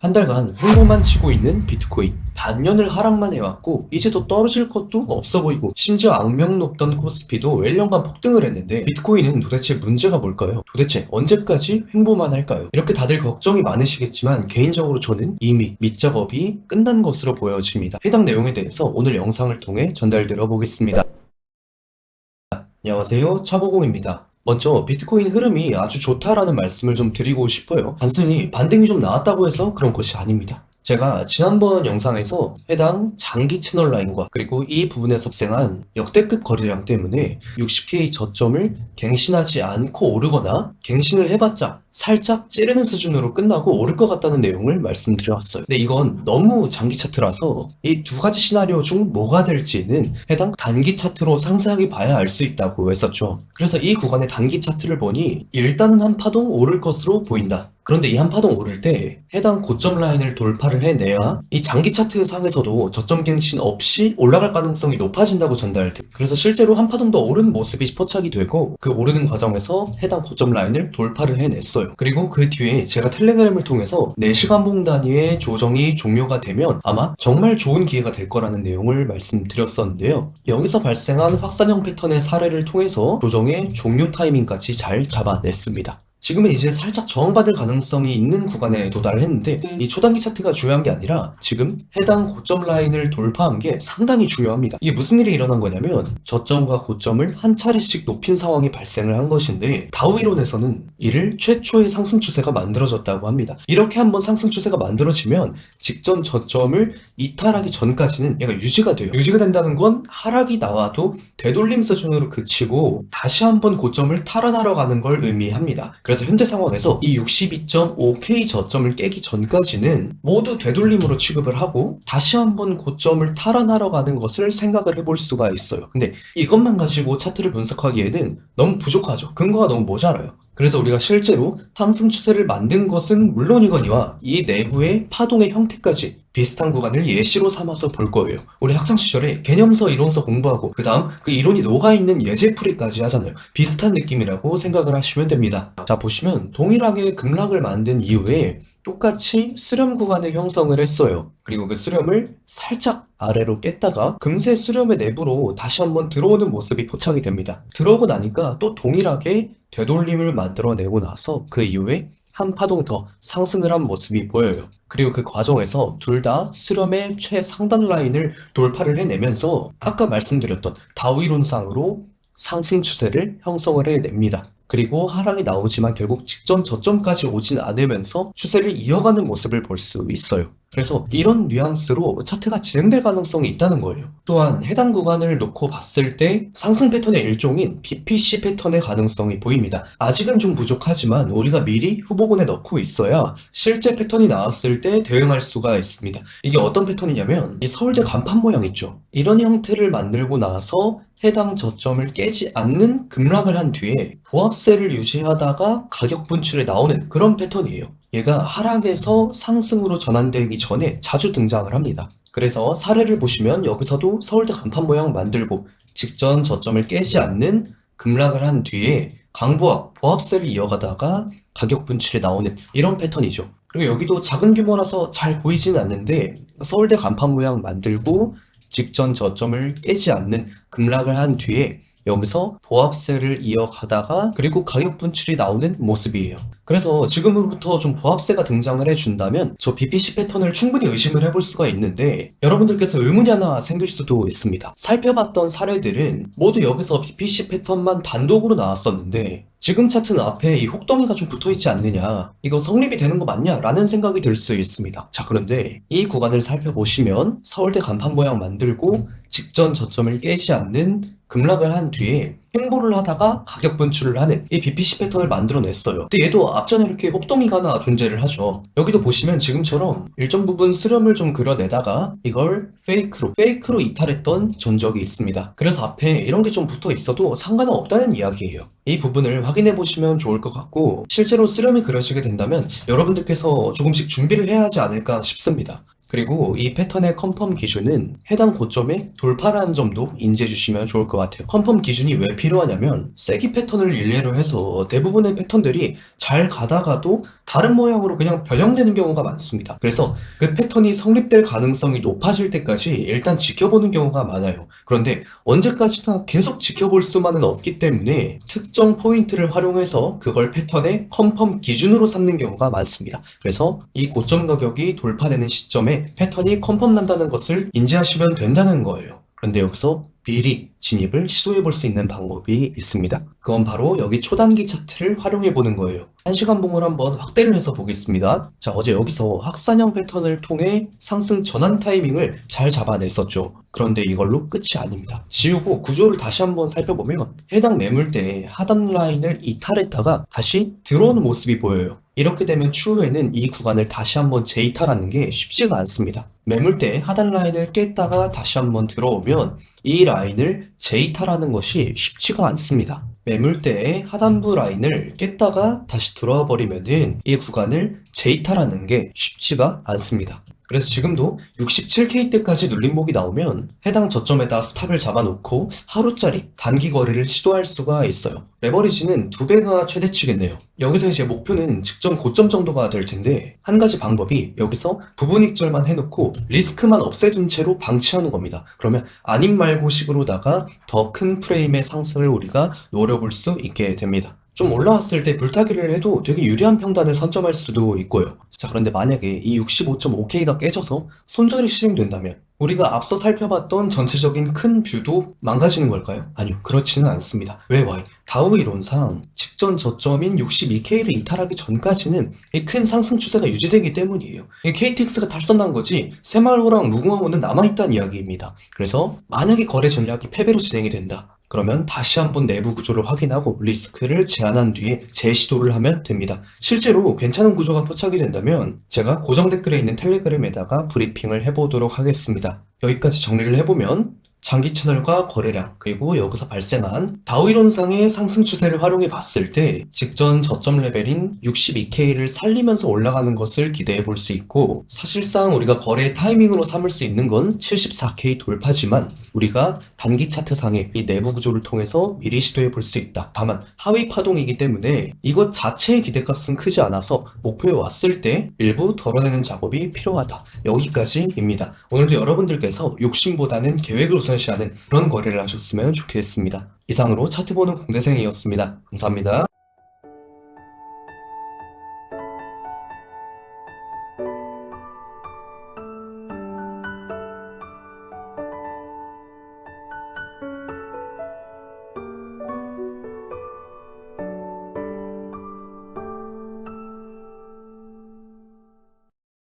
한 달간 횡보만 치고 있는 비트코인. 반년을 하락만 해왔고 이제 또 떨어질 것도 없어 보이고 심지어 악명 높던 코스피도 1년간 폭등을 했는데 비트코인은 도대체 문제가 뭘까요? 도대체 언제까지 횡보만 할까요? 이렇게 다들 걱정이 많으시겠지만 개인적으로 저는 이미 밑작업이 끝난 것으로 보여집니다. 해당 내용에 대해서 오늘 영상을 통해 전달드려 보겠습니다. 안녕하세요, 차보공입니다. 먼저 비트코인 흐름이 아주 좋다라는 말씀을 좀 드리고 싶어요. 단순히 반등이 좀 나왔다고 해서 그런 것이 아닙니다. 제가 지난번 영상에서 해당 장기 채널 라인과 그리고 이 부분에서 발생한 역대급 거래량 때문에 60K 저점을 갱신하지 않고 오르거나 갱신을 해봤자 살짝 찌르는 수준으로 끝나고 오를 것 같다는 내용을 말씀드려왔어요. 근데 이건 너무 장기 차트라서 이 두 가지 시나리오 중 뭐가 될지는 해당 단기 차트로 상세하게 봐야 알 수 있다고 했었죠. 그래서 이 구간의 단기 차트를 보니 일단은 한 파동 오를 것으로 보인다. 그런데 이 한 파동 오를 때 해당 고점 라인을 돌파를 해내야 이 장기 차트 상에서도 저점 갱신 없이 올라갈 가능성이 높아진다고 전달돼. 그래서 실제로 한 파동 더 오른 모습이 포착이 되고 그 오르는 과정에서 해당 고점 라인을 돌파를 해냈어요. 그리고 그 뒤에 제가 텔레그램을 통해서 4시간 봉 단위의 조정이 종료가 되면 아마 정말 좋은 기회가 될 거라는 내용을 말씀드렸었는데요. 여기서 발생한 확산형 패턴의 사례를 통해서 조정의 종료 타이밍까지 잘 잡아냈습니다. 지금은 이제 살짝 저항받을 가능성이 있는 구간에 도달을 했는데 이 초단기 차트가 중요한 게 아니라 지금 해당 고점 라인을 돌파한 게 상당히 중요합니다. 이게 무슨 일이 일어난 거냐면 저점과 고점을 한 차례씩 높인 상황이 발생을 한 것인데 다우 이론에서는 이를 최초의 상승 추세가 만들어졌다고 합니다. 이렇게 한번 상승 추세가 만들어지면 직전 저점을 이탈하기 전까지는 얘가 유지가 돼요. 유지가 된다는 건 하락이 나와도 되돌림 수준으로 그치고 다시 한번 고점을 탈환하러 가는 걸 의미합니다. 그래서 현재 상황에서 이 62.5K 저점을 깨기 전까지는 모두 되돌림으로 취급을 하고 다시 한번 고점을 탈환하러 가는 것을 생각을 해볼 수가 있어요. 근데 이것만 가지고 차트를 분석하기에는 너무 부족하죠. 근거가 너무 모자라요. 그래서 우리가 실제로 상승 추세를 만든 것은 물론이거니와 이 내부의 파동의 형태까지 비슷한 구간을 예시로 삼아서 볼 거예요. 우리 학창시절에 개념서, 이론서 공부하고 그 다음 그 이론이 녹아있는 예제풀이까지 하잖아요. 비슷한 느낌이라고 생각을 하시면 됩니다. 자, 보시면 동일하게 급락을 만든 이후에 똑같이 수렴 구간을 형성을 했어요. 그리고 그 수렴을 살짝 아래로 깼다가 금세 수렴의 내부로 다시 한번 들어오는 모습이 포착이 됩니다. 들어오고 나니까 또 동일하게 되돌림을 만들어내고 나서 그 이후에 한 파동 더 상승을 한 모습이 보여요. 그리고 그 과정에서 둘 다 수렴의 최상단 라인을 돌파를 해내면서 아까 말씀드렸던 다우 이론상으로 상승 추세를 형성을 해냅니다. 그리고 하락이 나오지만 결국 직전 저점까지 오진 않으면서 추세를 이어가는 모습을 볼 수 있어요. 그래서 이런 뉘앙스로 차트가 진행될 가능성이 있다는 거예요. 또한 해당 구간을 놓고 봤을 때 상승 패턴의 일종인 BPC 패턴의 가능성이 보입니다. 아직은 좀 부족하지만 우리가 미리 후보군에 넣고 있어야 실제 패턴이 나왔을 때 대응할 수가 있습니다. 이게 어떤 패턴이냐면 이 서울대 간판 모양 있죠. 이런 형태를 만들고 나서 해당 저점을 깨지 않는 급락을 한 뒤에 보합세를 유지하다가 가격 분출에 나오는 그런 패턴이에요. 얘가 하락에서 상승으로 전환되기 전에 자주 등장을 합니다. 그래서 사례를 보시면 여기서도 서울대 간판 모양 만들고 직전 저점을 깨지 않는 급락을 한 뒤에 강보합, 보합세를 이어가다가 가격 분출에 나오는 이런 패턴이죠. 그리고 여기도 작은 규모라서 잘 보이지는 않는데 서울대 간판 모양 만들고 직전 저점을 깨지 않는 급락을 한 뒤에 여기서 보합세를 이어가다가 그리고 가격 분출이 나오는 모습이에요. 그래서 지금부터 좀 보합세가 등장을 해준다면 저 BPC 패턴을 충분히 의심을 해볼 수가 있는데 여러분들께서 의문이 하나 생길 수도 있습니다. 살펴봤던 사례들은 모두 여기서 BPC 패턴만 단독으로 나왔었는데 지금 차트는 앞에 이 혹덩이가 좀 붙어있지 않느냐, 이거 성립이 되는 거 맞냐? 라는 생각이 들 수 있습니다. 자, 그런데 이 구간을 살펴보시면 서울대 간판 모양 만들고 직전 저점을 깨지 않는 급락을 한 뒤에 횡보를 하다가 가격 분출을 하는 이 BPC 패턴을 만들어냈어요. 근데 얘도 앞전에 이렇게 혹덩이가 하나 존재를 하죠. 여기도 보시면 지금처럼 일정 부분 수렴을 좀 그려내다가 이걸 페이크로 이탈했던 전적이 있습니다. 그래서 앞에 이런 게 좀 붙어 있어도 상관은 없다는 이야기예요. 이 부분을 확인해 보시면 좋을 것 같고 실제로 수렴이 그려지게 된다면 여러분들께서 조금씩 준비를 해야 하지 않을까 싶습니다. 그리고 이 패턴의 컨펌 기준은 해당 고점에 돌파라는 점도 인지해 주시면 좋을 것 같아요. 컨펌 기준이 왜 필요하냐면 세기 패턴을 일례로 해서 대부분의 패턴들이 잘 가다가도 다른 모양으로 그냥 변형되는 경우가 많습니다. 그래서 그 패턴이 성립될 가능성이 높아질 때까지 일단 지켜보는 경우가 많아요. 그런데 언제까지나 계속 지켜볼 수만은 없기 때문에 특정 포인트를 활용해서 그걸 패턴의 컨펌 기준으로 삼는 경우가 많습니다. 그래서 이 고점 가격이 돌파되는 시점에 패턴이 컨펌 난다는 것을 인지하시면 된다는 거예요. 그런데 여기서 미리 진입을 시도해 볼 수 있는 방법이 있습니다. 그건 바로 여기 초단기 차트를 활용해 보는 거예요. 1시간 봉을 한번 확대를 해서 보겠습니다. 자, 어제 여기서 확산형 패턴을 통해 상승 전환 타이밍을 잘 잡아냈었죠. 그런데 이걸로 끝이 아닙니다. 지우고 구조를 다시 한번 살펴보면 해당 매물대의 하단 라인을 이탈했다가 다시 들어오는 모습이 보여요. 이렇게 되면 추후에는 이 구간을 다시 한번 재이탈하는 게 쉽지가 않습니다. 매물대 하단 라인을 깼다가 다시 한번 들어오면 이 라인을 재이탈하는 것이 쉽지가 않습니다. 매물대의 하단부 라인을 깼다가 다시 들어와 버리면은 이 구간을 재이탈하는 게 쉽지가 않습니다. 그래서 지금도 67K대까지 눌림목이 나오면 해당 저점에다 스탑을 잡아놓고 하루짜리 단기 거래를 시도할 수가 있어요. 레버리지는 2배가 최대치겠네요. 여기서 이제 목표는 직전 고점 정도가 될 텐데 한 가지 방법이 여기서 부분 익절만 해놓고 리스크만 없애둔 채로 방치하는 겁니다. 그러면 아님 말고 식으로다가 더 큰 프레임의 상승을 우리가 노려볼 수 있게 됩니다. 좀 올라왔을 때 불타기를 해도 되게 유리한 평단을 선점할 수도 있고요. 자, 그런데 만약에 이 65.5K가 깨져서 손절이 실행된다면 우리가 앞서 살펴봤던 전체적인 큰 뷰도 망가지는 걸까요? 아니요, 그렇지는 않습니다. 왜 와요? 다우 이론상 직전 저점인 62K를 이탈하기 전까지는 이 큰 상승 추세가 유지되기 때문이에요. 이 KTX가 탈선난 거지 새마을호랑 무궁화호는 남아있다는 이야기입니다. 그래서 만약에 거래 전략이 패배로 진행이 된다. 그러면 다시 한번 내부 구조를 확인하고 리스크를 제한한 뒤에 재시도를 하면 됩니다. 실제로 괜찮은 구조가 포착이 된다면 제가 고정 댓글에 있는 텔레그램에다가 브리핑을 해보도록 하겠습니다. 여기까지 정리를 해보면 장기 채널과 거래량, 그리고 여기서 발생한 다우 이론상의 상승 추세를 활용해 봤을 때 직전 저점 레벨인 62K를 살리면서 올라가는 것을 기대해 볼 수 있고, 사실상 우리가 거래 타이밍으로 삼을 수 있는 건 74K 돌파지만 우리가 단기 차트상의 이 내부 구조를 통해서 미리 시도해 볼 수 있다. 다만 하위 파동이기 때문에 이것 자체의 기대값은 크지 않아서 목표에 왔을 때 일부 덜어내는 작업이 필요하다. 여기까지입니다. 오늘도 여러분들께서 욕심보다는 계획을 우선시하는 그런 거래를 하셨으면 좋겠습니다. 이상으로 차트 보는 공대생이었습니다. 감사합니다.